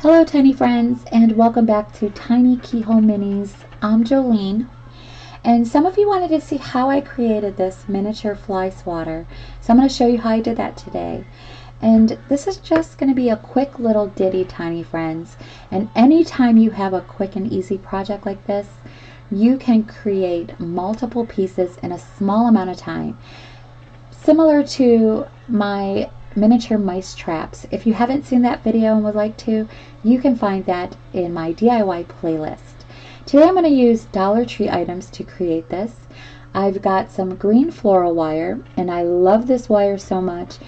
Hello tiny friends, and welcome back to Tiny Keyhole Minis. I'm Jolene, and some of you wanted to see how I created this miniature fly swatter, so I'm going to show you how I did that today. And this is just going to be a quick little ditty, tiny friends, and anytime you have a quick and easy project like this, you can create multiple pieces in a small amount of time, similar to my miniature mice traps. If you haven't seen that video and would like to, you can find that in my DIY playlist. Today I'm going to use Dollar Tree items to create this. I've got some green floral wire, and I love this wire so much.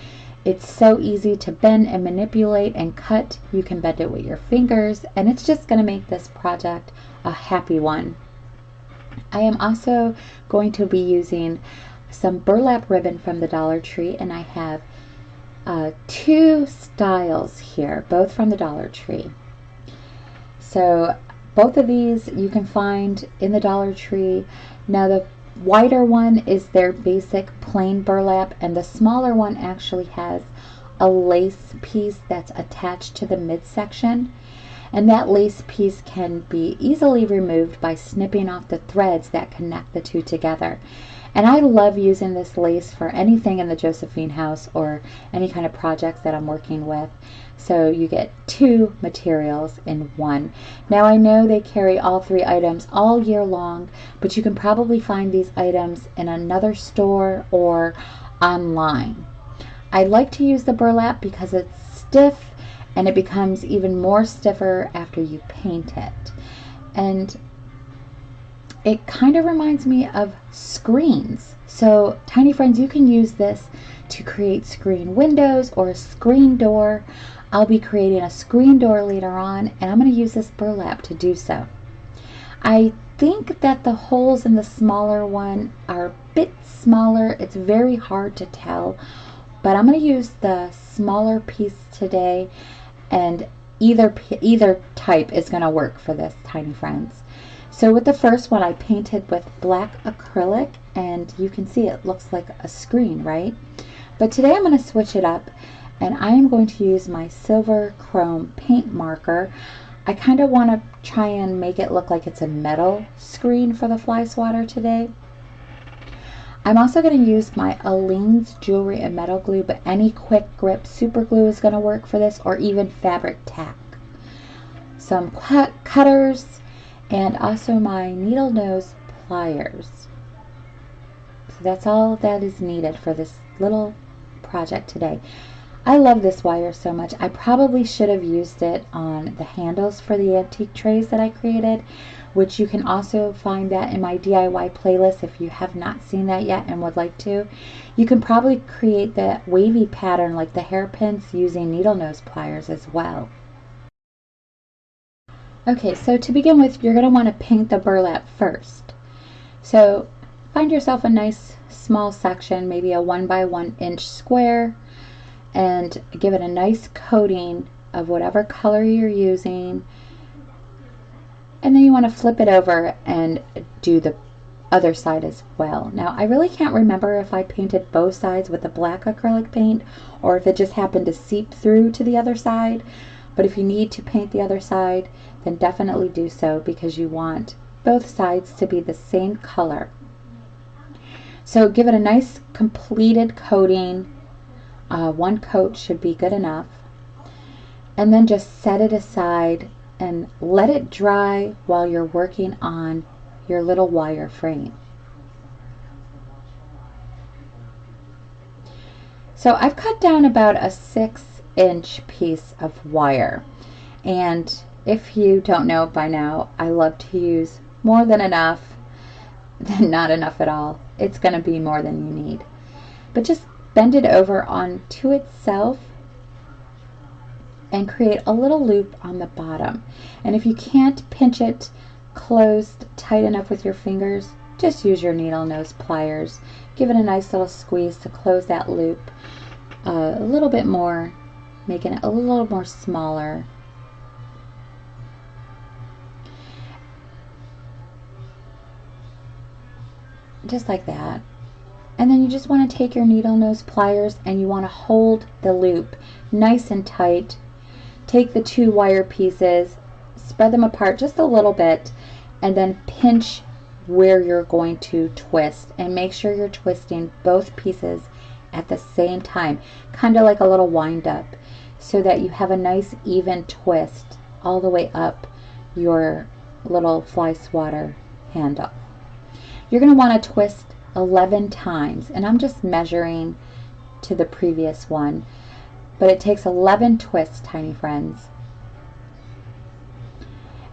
It's so easy to bend and manipulate and cut. You can bend it with your fingers, and it's just going to make this project a happy one. I am also going to be using some burlap ribbon from the Dollar Tree, and I have two styles here, both from the Dollar Tree. So both of these you can find in the Dollar Tree. Now the wider one is their basic plain burlap, and the smaller one actually has a lace piece that's attached to the midsection, and that lace piece can be easily removed by snipping off the threads that connect the two together. And I love using this lace for anything in the Josephine house or any kind of projects that I'm working with. So you get two materials in one. Now I know they carry all three items all year long, but you can probably find these items in another store or online. I like to use the burlap because it's stiff, and it becomes even more stiffer after you paint it. And it kind of reminds me of screens. So tiny friends, you can use this to create screen windows or a screen door. I'll be creating a screen door later on, and I'm going to use this burlap to do so. I think that the holes in the smaller one are a bit smaller. It's very hard to tell, but I'm going to use the smaller piece today, and either type is going to work for this, tiny friends. So with the first one, I painted with black acrylic, and you can see it looks like a screen, right? But today I'm going to switch it up, and I am going to use my silver chrome paint marker. I kind of want to try and make it look like it's a metal screen for the fly swatter today. I'm also going to use my Aleene's jewelry and metal glue, but any quick grip super glue is going to work for this, or even fabric tack. Some cutters, and also my needle nose pliers. So that's all that is needed for this little project today. I love this wire so much. I probably should have used it on the handles for the antique trays that I created, which you can also find that in my DIY playlist if you have not seen that yet and would like to. You can probably create that wavy pattern like the hairpins using needle nose pliers as well. Okay, so to begin with, you're going to want to paint the burlap first. So find yourself a nice small section, maybe a 1 by 1 inch square, and give it a nice coating of whatever color you're using. And then you want to flip it over and do the other side as well. Now I really can't remember if I painted both sides with the black acrylic paint or if it just happened to seep through to the other side. But if you need to paint the other side, then definitely do so, because you want both sides to be the same color. So give it a nice completed coating. One coat should be good enough. And then just set it aside and let it dry while you're working on your little wire frame. So I've cut down about a 6-inch piece of wire, and if you don't know by now, I love to use more than enough than not enough at all. It's going to be more than you need, but just bend it over onto itself and create a little loop on the bottom. And if you can't pinch it closed tight enough with your fingers, just use your needle nose pliers. Give it a nice little squeeze to close that loop a little bit more, making it a little more smaller. Just like that. And then you just want to take your needle nose pliers and you want to hold the loop nice and tight take the two wire pieces, spread them apart just a little bit, and then pinch where you're going to twist, and make sure you're twisting both pieces at the same time, kind of like a little wind up, so that you have a nice even twist all the way up your little fly swatter handle. You're going to want to twist 11 times, and I'm just measuring to the previous one, but it takes 11 twists, tiny friends.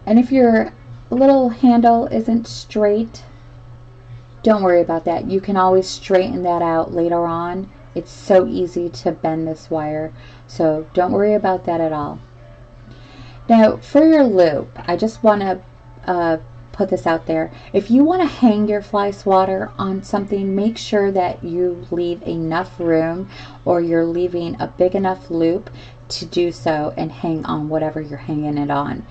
And if your little handle isn't straight, don't worry about that. You can always straighten that out later on. It's so easy to bend this wire, so don't worry about that at all. Now for your loop, I just want to put this out there. If you want to hang your fly swatter on something, make sure that you leave enough room, or you're leaving a big enough loop to do so and hang on whatever you're hanging it on.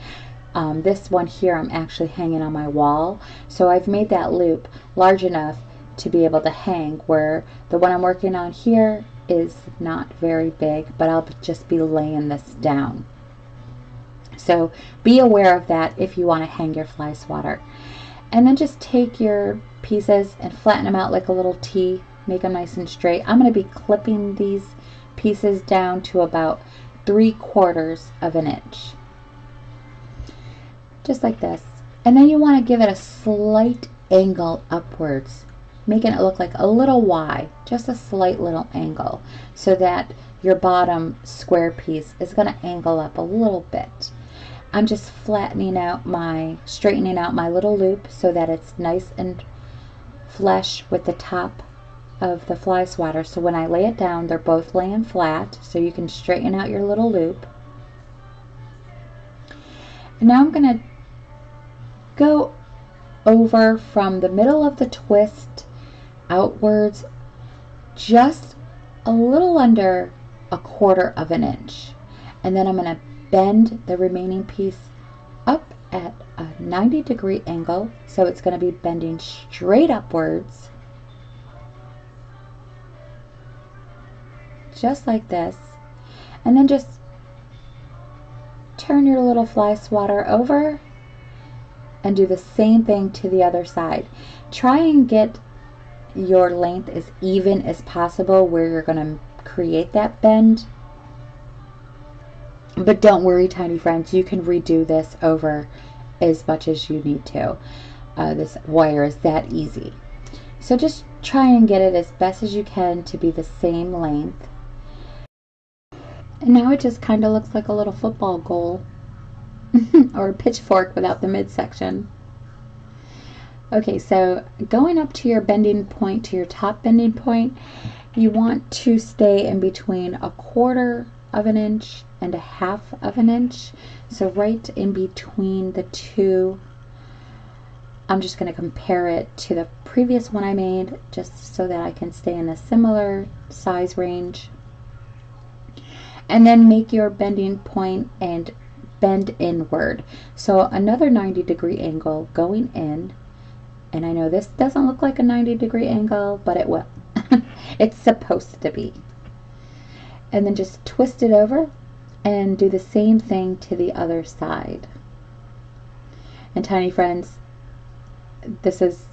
This one here I'm actually hanging on my wall, so I've made that loop large enough to be able to hang, where the one I'm working on here is not very big, but I'll just be laying this down. So be aware of that if you want to hang your fly swatter. And then just take your pieces and flatten them out like a little T, make them nice and straight. I'm going to be clipping these pieces down to about 3/4 of an inch. Just like this. And then you want to give it a slight angle upwards, making it look like a little Y, just a slight little angle, so that your bottom square piece is going to angle up a little bit. I'm just straightening out my little loop so that it's nice and flush with the top of the fly swatter. So when I lay it down, they're both laying flat, so you can straighten out your little loop. And now I'm going to go over from the middle of the twist outwards just a little under 1/4 of an inch, and then I'm going to bend the remaining piece up at a 90-degree angle, so it's going to be bending straight upwards, just like this. And then just turn your little fly swatter over and do the same thing to the other side. Try and get your length as even as possible where you're going to create that bend. But don't worry, tiny friends, you can redo this over as much as you need to. This wire is that easy. So just try and get it as best as you can to be the same length. And now it just kind of looks like a little football goal or a pitchfork without the midsection. Okay, so going up to your bending point, to your top bending point, you want to stay in between 1/4 of an inch and 1/2 of an inch. So right in between the two, I'm just going to compare it to the previous one I made, just so that I can stay in a similar size range. And then make your bending point and bend inward. So another 90-degree angle going in. And I know this doesn't look like a 90-degree angle, but it will. It's supposed to be. And then just twist it over and do the same thing to the other side. And tiny friends, this is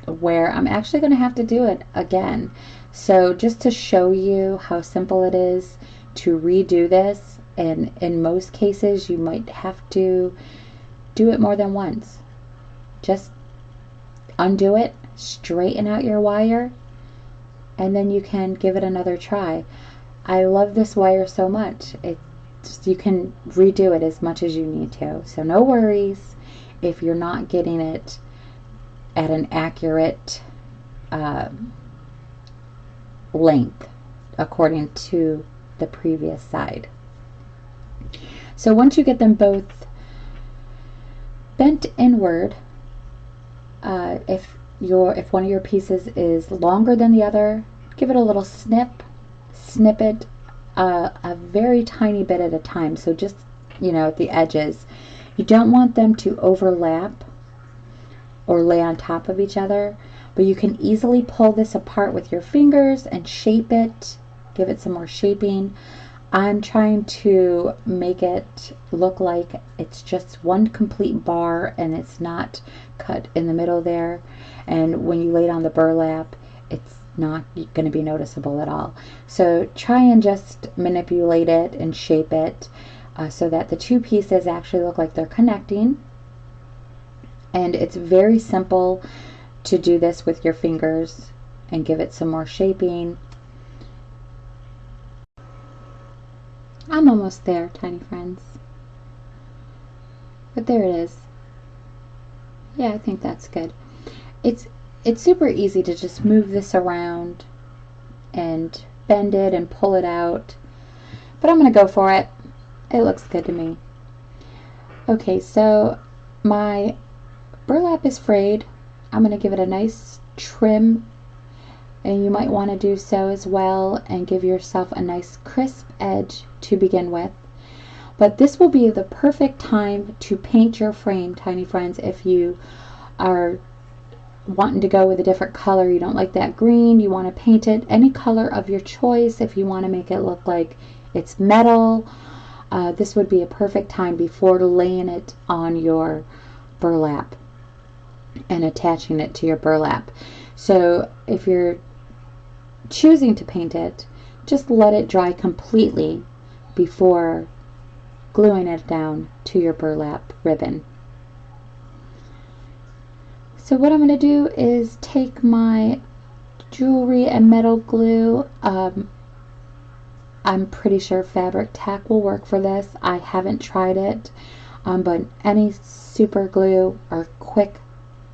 where I'm actually going to have to do it again. So just to show you how simple it is to redo this, and in most cases you might have to do it more than once. Just undo it, straighten out your wire, and then you can give it another try. I love this wire so much. You can redo it as much as you need to. So no worries if you're not getting it at an accurate length according to the previous side. So once you get them both bent inward, if one of your pieces is longer than the other, give it a little snip it a very tiny bit at a time. So just, at the edges, you don't want them to overlap or lay on top of each other, but you can easily pull this apart with your fingers and shape it, give it some more shaping. I'm trying to make it look like it's just one complete bar and it's not cut in the middle there. And when you lay it on the burlap, it's not going to be noticeable at all. So try and just manipulate it and shape it so that the two pieces actually look like they're connecting. And it's very simple to do this with your fingers and give it some more shaping. I'm almost there, tiny friends. But there it is. Yeah, I think that's good. It's super easy to just move this around and bend it and pull it out. But I'm going to go for it. It looks good to me. Okay, so my burlap is frayed. I'm going to give it a nice trim, and you might want to do so as well and give yourself a nice crisp edge to begin with. But this will be the perfect time to paint your frame, tiny friends. If you are wanting to go with a different color, you don't like that green, you want to paint it any color of your choice. If you want to make it look like it's metal, this would be a perfect time before laying it on your burlap and attaching it to your burlap. So if you're choosing to paint it, just let it dry completely before gluing it down to your burlap ribbon. So what I'm going to do is take my jewelry and metal glue. I'm pretty sure fabric tack will work for this. I haven't tried it, but any super glue or quick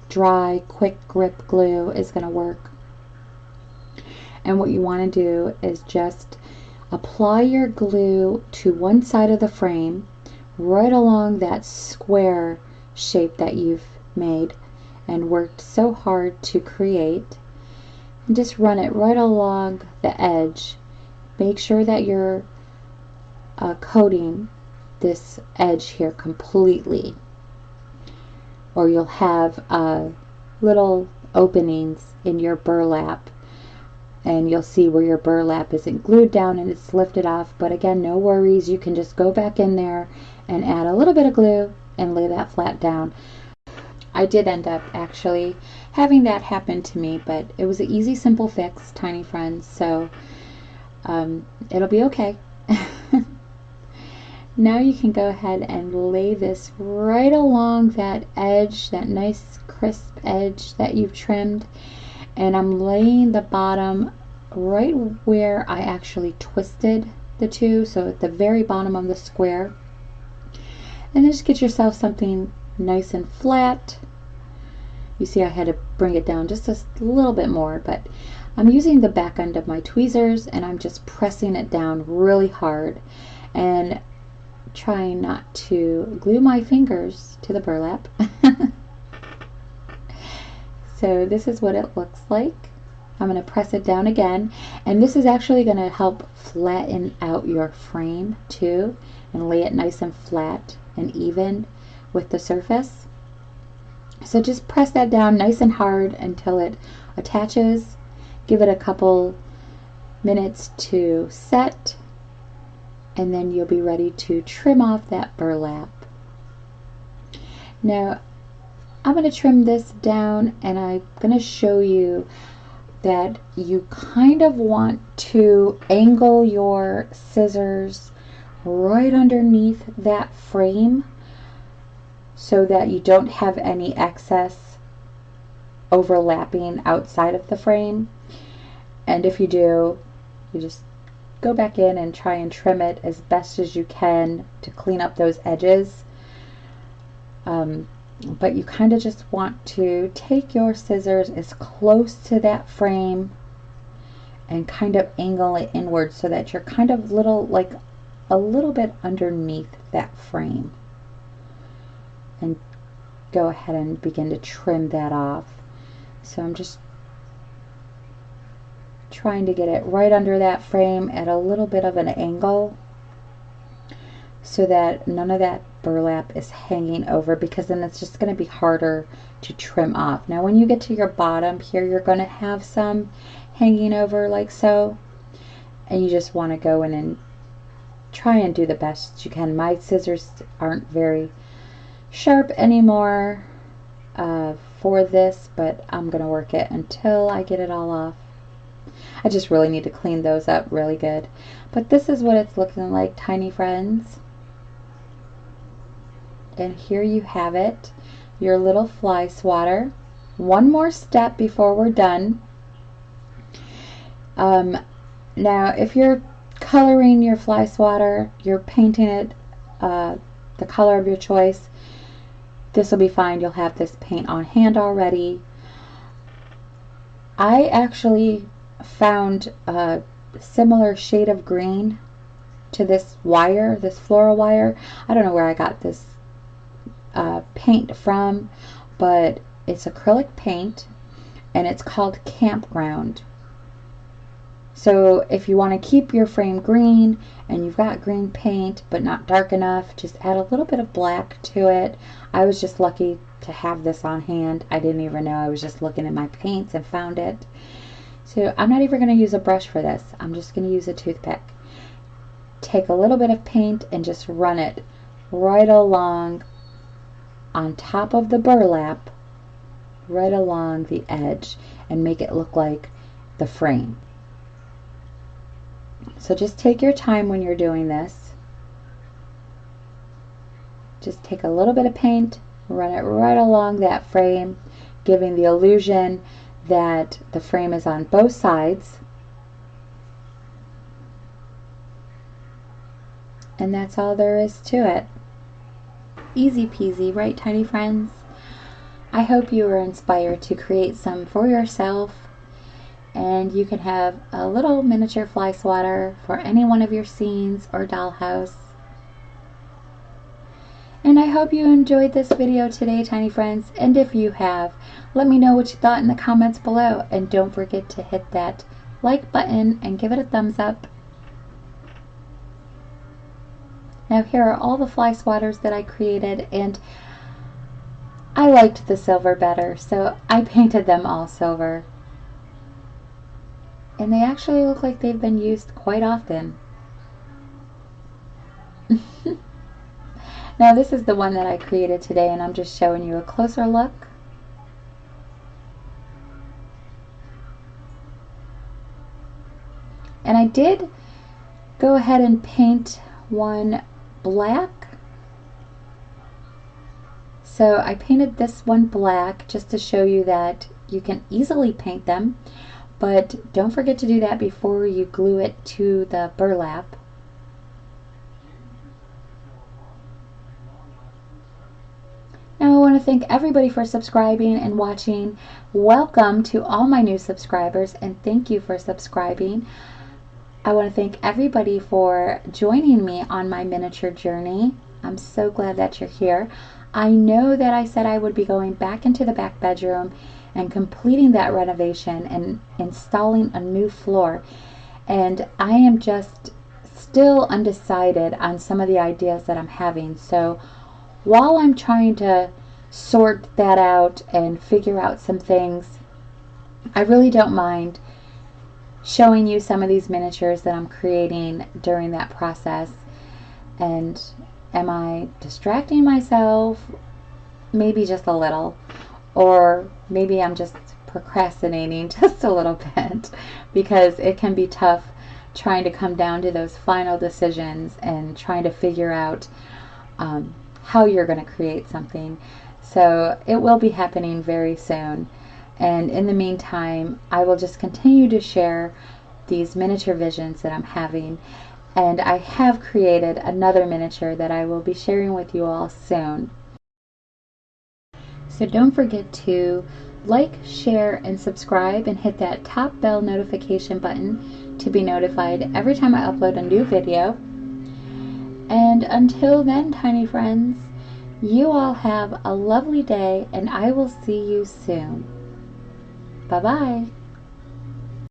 dry, quick grip glue is going to work. And what you want to do is just apply your glue to one side of the frame, right along that square shape that you've made and worked so hard to create, and just run it right along the edge. Make sure that you're coating this edge here completely, or you'll have little openings in your burlap, and you'll see where your burlap isn't glued down and it's lifted off. But again, no worries, you can just go back in there and add a little bit of glue and lay that flat down. I did end up actually having that happen to me, but it was an easy, simple fix, tiny friends, so it'll be okay. Now you can go ahead and lay this right along that edge, that nice crisp edge that you've trimmed. And I'm laying the bottom right where I actually twisted the two, so at the very bottom of the square. And then just get yourself something nice and flat. You see I had to bring it down just a little bit more, but I'm using the back end of my tweezers and I'm just pressing it down really hard and trying not to glue my fingers to the burlap. So this is what it looks like. I'm going to press it down again, and this is actually going to help flatten out your frame too and lay it nice and flat and even with the surface. So just press that down nice and hard until it attaches. Give it a couple minutes to set, and then you'll be ready to trim off that burlap. Now I'm going to trim this down, and I'm going to show you that you kind of want to angle your scissors right underneath that frame so that you don't have any excess overlapping outside of the frame. And if you do, you just go back in and try and trim it as best as you can to clean up those edges. But you kind of just want to take your scissors as close to that frame and kind of angle it inward so that you're kind of like a little bit underneath that frame. And go ahead and begin to trim that off. So I'm just trying to get it right under that frame at a little bit of an angle so that none of that burlap is hanging over, because then it's just going to be harder to trim off. Now when you get to your bottom here, you're going to have some hanging over like so, and you just want to go in and try and do the best you can. My scissors aren't very sharp anymore for this, but I'm gonna work it until I get it all off. I just really need to clean those up really good. But this is what it's looking like, tiny friends. And here you have it, your little fly swatter. One more step before we're done. Now, if you're coloring your fly swatter, you're painting it the color of your choice, this will be fine. You'll have this paint on hand already. I actually found a similar shade of green to this wire, this floral wire. I don't know where I got this paint from, but it's acrylic paint and it's called Campground. So if you want to keep your frame green and you've got green paint but not dark enough, just add a little bit of black to it. I was just lucky to have this on hand. I didn't even know. I was just looking at my paints and found it. So I'm not even going to use a brush for this. I'm just going to use a toothpick. Take a little bit of paint and just run it right along on top of the burlap, right along the edge, and make it look like the frame. So just take your time when you're doing this. Just take a little bit of paint, run it right along that frame, giving the illusion that the frame is on both sides. And that's all there is to it. Easy peasy, right, tiny friends? I hope you were inspired to create some for yourself, and you can have a little miniature fly swatter for any one of your scenes or dollhouse. And I hope you enjoyed this video today, tiny friends, and if you have, let me know what you thought in the comments below, and don't forget to hit that like button and give it a thumbs up. Now here are all the fly swatters that I created, and I liked the silver better, so I painted them all silver. And they actually look like they've been used quite often. Now this is the one that I created today, and I'm just showing you a closer look. And I did go ahead and paint one black. So I painted this one black just to show you that you can easily paint them, but don't forget to do that before you glue it to the burlap. Now I want to thank everybody for subscribing and watching. Welcome to all my new subscribers, and thank you for subscribing. I want to thank everybody for joining me on my miniature journey. I'm so glad that you're here. I know that I said I would be going back into the back bedroom and completing that renovation and installing a new floor. And I am just still undecided on some of the ideas that I'm having. So while I'm trying to sort that out and figure out some things, I really don't mind showing you some of these miniatures that I'm creating during that process. And am I distracting myself? Maybe just a little. Or maybe I'm just procrastinating just a little bit, because it can be tough trying to come down to those final decisions and trying to figure out how you're going to create something. So it will be happening very soon. And in the meantime, I will just continue to share these miniature visions that I'm having. And I have created another miniature that I will be sharing with you all soon. So don't forget to like, share, and subscribe, and hit that top bell notification button to be notified every time I upload a new video. And until then, tiny friends, you all have a lovely day, and I will see you soon. Bye-bye.